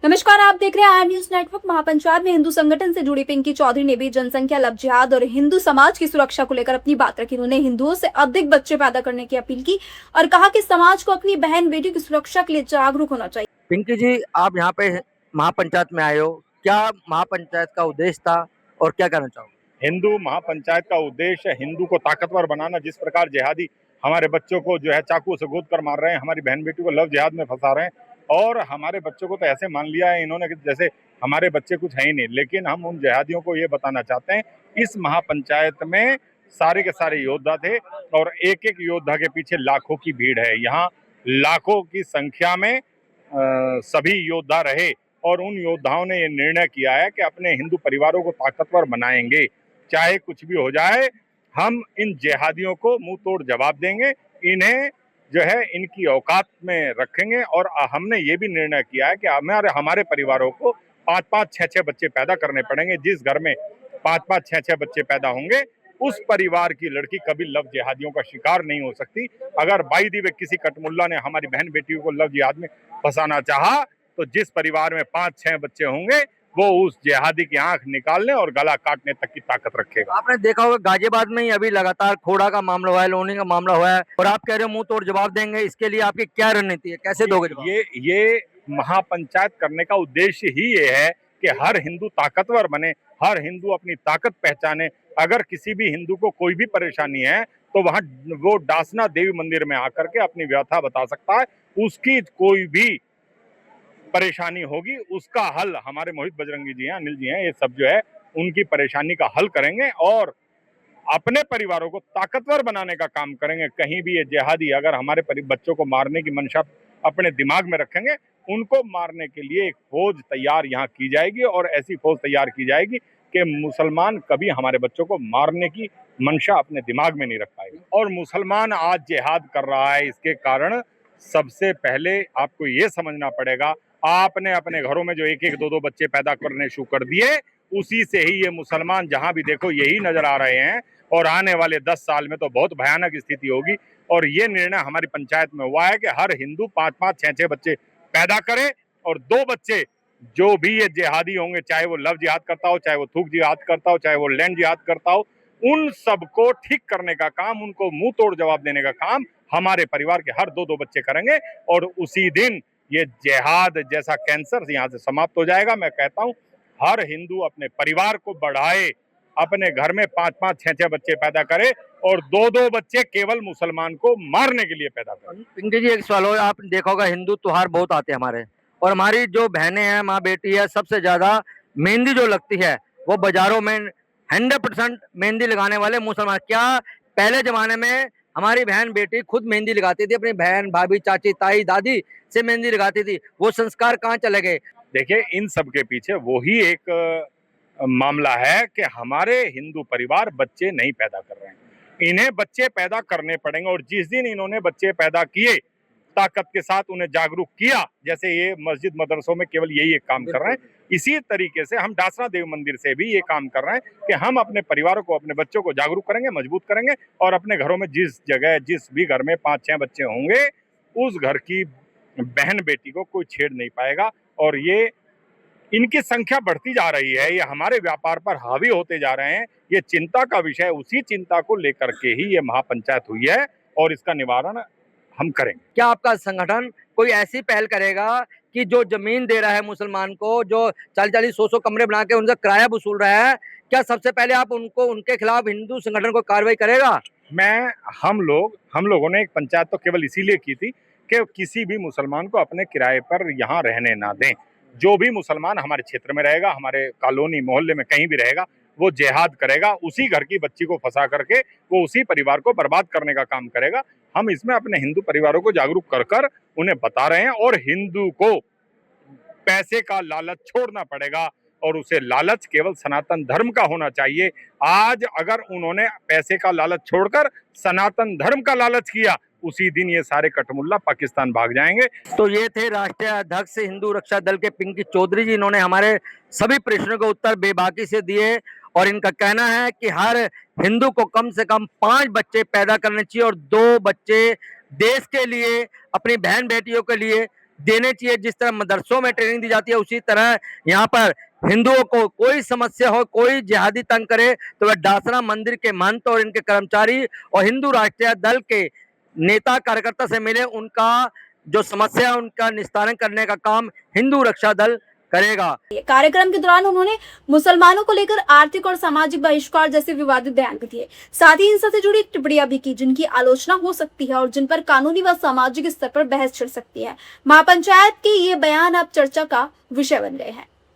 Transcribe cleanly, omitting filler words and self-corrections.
नमस्कार, आप देख रहे हैं आई न्यूज नेटवर्क। महापंचायत में हिंदू संगठन से जुड़ी पिंकी चौधरी ने भी जनसंख्या, लव जिहाद और हिंदू समाज की सुरक्षा को लेकर अपनी बात रखी। उन्होंने हिंदुओं से अधिक बच्चे पैदा करने की अपील की और कहा कि समाज को अपनी बहन बेटी की सुरक्षा के लिए जागरूक होना चाहिए। पिंकी जी, आप यहाँ पे महापंचायत में आए हो, क्या महापंचायत का उद्देश्य था और क्या कहना चाहोगे? हिंदू महापंचायत का उद्देश्य हिंदू को ताकतवर बनाना। जिस प्रकार जिहादी हमारे बच्चों को जो है चाकू से गोद कर मार रहे हैं, हमारी बहन बेटी को लव जिहाद में फंसा रहे हैं और हमारे बच्चों को तो ऐसे मान लिया है इन्होंने कि जैसे हमारे बच्चे कुछ है ही नहीं। लेकिन हम उन जिहादियों को ये बताना चाहते हैं, इस महापंचायत में सारे के सारे योद्धा थे और एक एक योद्धा के पीछे लाखों की भीड़ है। यहाँ लाखों की संख्या में सभी योद्धा रहे और उन योद्धाओं ने ये निर्णय किया है कि अपने हिंदू परिवारों को ताकतवर बनाएंगे, चाहे कुछ भी हो जाए। हम इन जिहादियों को मुंह तोड़ जवाब देंगे, इन्हें जो है इनकी औकात में रखेंगे। और हमने ये भी निर्णय किया है कि हमारे परिवारों को 5-5, 6-6 बच्चे पैदा करने पड़ेंगे। जिस घर में 5-5, 6-6 बच्चे पैदा होंगे, उस परिवार की लड़की कभी लव जिहादियों का शिकार नहीं हो सकती। अगर बाई दी वे किसी कटमुल्ला ने हमारी बहन बेटियों को लव जिहाद में फंसाना चाहा, तो जिस परिवार में 5-6 बच्चे होंगे वो उस जिहादी की आंख निकालने और गला काटने तक की ताकत रखेगा। आपने देखा होगा गाजियाबाद में ही अभी लगातार खोड़ा का मामला हुआ है, लोनी का मामला हुआ है और आप कह रहे हो मुंह तोड़ जवाब देंगे। इसके लिए आपकी क्या रणनीति है, कैसे दोगे जवाब? ये महापंचायत करने का उद्देश्य ही ये है कि हर हिंदू ताकतवर बने, हर हिंदू अपनी ताकत पहचाने। अगर किसी भी हिंदू को कोई भी परेशानी है तो वहां वो डासना देवी मंदिर में आकर के अपनी व्यथा बता सकता है। उसकी कोई भी परेशानी होगी उसका हल हमारे मोहित बजरंगी जी हैं, अनिल जी हैं, ये सब जो है उनकी परेशानी का हल करेंगे और अपने परिवारों को ताकतवर बनाने का काम करेंगे। कहीं भी ये जिहादी अगर हमारे बच्चों को मारने की मंशा अपने दिमाग में रखेंगे, उनको मारने के लिए एक फौज तैयार यहाँ की जाएगी और ऐसी फौज तैयार की जाएगी कि मुसलमान कभी हमारे बच्चों को मारने की मंशा अपने दिमाग में नहीं रख पाएगा। और मुसलमान आज जिहाद कर रहा है, इसके कारण सबसे पहले आपको ये समझना पड़ेगा, आपने अपने घरों में जो एक एक दो दो बच्चे पैदा करने शुरू कर दिए, उसी से ही ये मुसलमान जहां भी देखो यही नजर आ रहे हैं। और आने वाले 10 साल में तो बहुत भयानक स्थिति होगी। और ये निर्णय हमारी पंचायत में हुआ है कि हर हिंदू 5-5, 6-6 बच्चे पैदा करे और 2 बच्चे जो भी ये जिहादी होंगे, चाहे वो लव जिहाद करता हो, चाहे वो थूक जिहाद करता हो, चाहे वो लैंड जिहाद करता हो, उन सबको ठीक करने का काम, उनको मुंह तोड़ जवाब देने का काम हमारे परिवार के हर 2-2 बच्चे करेंगे और उसी दिन ये जिहाद जैसा कैंसर यहाँ से समाप्त हो जाएगा। मैं कहता हूँ हर हिंदू अपने परिवार को बढ़ाए, अपने घर में 5-5, 6-6 बच्चे पैदा करे और 2-2 बच्चे केवल मुसलमान को मारने के लिए पैदा करे। पिंकी जी, एक सवाल हो, आपने देखा होगा हिंदू त्योहार बहुत आते हैं हमारे, और हमारी जो बहनें हैं, माँ बेटी है, सबसे ज्यादा मेहंदी जो लगती है वो बाजारों में 100% मेहंदी लगाने वाले मुसलमान। क्या पहले जमाने में हमारी बहन बेटी खुद मेहंदी लगाती थी, अपनी बहन, भाभी, चाची, ताई, दादी से मेहंदी लगाती थी? वो संस्कार कहाँ चले गए? देखिए, इन सब के पीछे वही एक मामला है कि हमारे हिंदू परिवार बच्चे नहीं पैदा कर रहे हैं। इन्हें बच्चे पैदा करने पड़ेंगे और जिस दिन इन्होंने बच्चे पैदा किए, ताकत के साथ उन्हें जागरूक किया, जैसे ये मस्जिद मदरसों में केवल यही एक काम कर रहे हैं, इसी तरीके से हम डासना देव मंदिर से भी ये काम कर रहे हैं कि हम अपने परिवारों को, अपने बच्चों को जागरूक करेंगे, मजबूत करेंगे और अपने घरों में जिस जगह, जिस भी घर में 5-6 बच्चे होंगे, उस घर की बहन बेटी को कोई छेड़ नहीं पाएगा। और ये इनकी संख्या बढ़ती जा रही है, ये हमारे व्यापार पर हावी होते जा रहे हैं, ये चिंता का विषय। उसी चिंता को लेकर के ही ये महापंचायत हुई है और इसका निवारण हम करेंगे। क्या आपका संगठन कोई ऐसी पहल करेगा कि जो जमीन दे रहा है मुसलमान को, जो 40-40, 100-100 कमरे बना के उनसे किराया वसूल रहा है, क्या सबसे पहले आप उनको, उनके खिलाफ हिंदू संगठन को कार्रवाई करेगा? हम लोगों ने एक पंचायत तो केवल इसीलिए की थी कि किसी भी मुसलमान को अपने किराए पर यहाँ रहने ना दें। जो भी मुसलमान हमारे क्षेत्र में रहेगा, हमारे कॉलोनी मोहल्ले में कहीं भी रहेगा, वो जिहाद करेगा, उसी घर की बच्ची को फंसा करके वो उसी परिवार को बर्बाद करने का काम करेगा। हम इसमें अपने हिंदू परिवारों को जागरूक कर कर उन्हें बता रहे हैं और हिंदू को पैसे का लालच छोड़ना पड़ेगा और उसे लालच केवल सनातन धर्म का होना चाहिए। आज अगर उन्होंने पैसे का लालच छोड़कर सनातन धर्म का लालच किया, उसी दिन ये सारे कटमुल्ला पाकिस्तान भाग जाएंगे। तो ये थे राष्ट्रीय अध्यक्ष हिंदू रक्षा दल के पिंकी चौधरी जी। इन्होंने हमारे सभी प्रश्नों के उत्तर बेबाकी से दिए और इनका कहना है कि हर हिंदू को कम से कम 5 बच्चे पैदा करने चाहिए और 2 बच्चे देश के लिए, अपनी बहन बेटियों के लिए देने चाहिए। जिस तरह मदरसों में ट्रेनिंग दी जाती है, उसी तरह यहाँ पर हिंदुओं को कोई समस्या हो, कोई जिहादी तंग करे, तो वह डासना मंदिर के महंत और इनके कर्मचारी और हिंदू राष्ट्रीय दल के नेता कार्यकर्ता से मिले, उनका जो समस्या है उनका निस्तारण करने का काम हिंदू रक्षा दल करेगा। कार्यक्रम के दौरान उन्होंने मुसलमानों को लेकर आर्थिक और सामाजिक बहिष्कार जैसे विवादित बयान भी दिए। साथ ही इनसे जुड़ी टिप्पणियां भी की जिनकी आलोचना हो सकती है और जिन पर कानूनी व सामाजिक स्तर पर बहस छिड़ सकती है। महापंचायत के ये बयान अब चर्चा का विषय बन गए हैं।